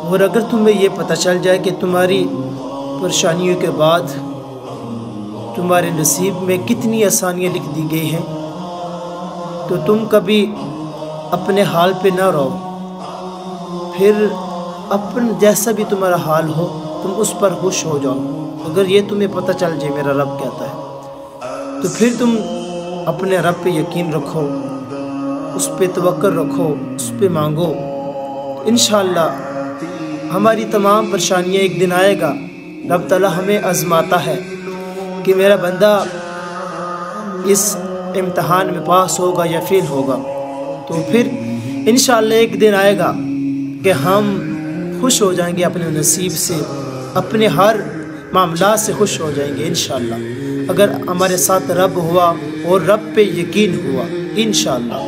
اور اگر تمہیں یہ پتہ چل جائے کہ تمہاری پریشانیوں کے بعد تمہارے نصیب میں کتنی آسانیاں لکھ دی گئی ہیں، تو تم کبھی اپنے حال پہ نہ رہو، پھر جیسا بھی تمہارا حال ہو تم اس پر خوش ہو جاؤ۔ اگر یہ تمہیں پتہ چل جائے میرا رب کہتا ہے، تو پھر تم اپنے رب پہ یقین رکھو، اس پہ توکل رکھو، اس پہ مانگو۔ انشاءاللہ ہماری تمام پریشانیاں ایک دن آئے گا، رب تعالیٰ ہمیں آزماتا ہے کہ میرا بندہ اس امتحان میں پاس ہوگا یا فیل ہوگا، تو پھر انشاءاللہ ایک دن آئے گا کہ ہم خوش ہو جائیں گے اپنے نصیب سے، اپنے ہر معاملات سے خوش ہو جائیں گے انشاءاللہ، اگر ہمارے ساتھ رب ہوا اور رب پہ یقین ہوا انشاءاللہ۔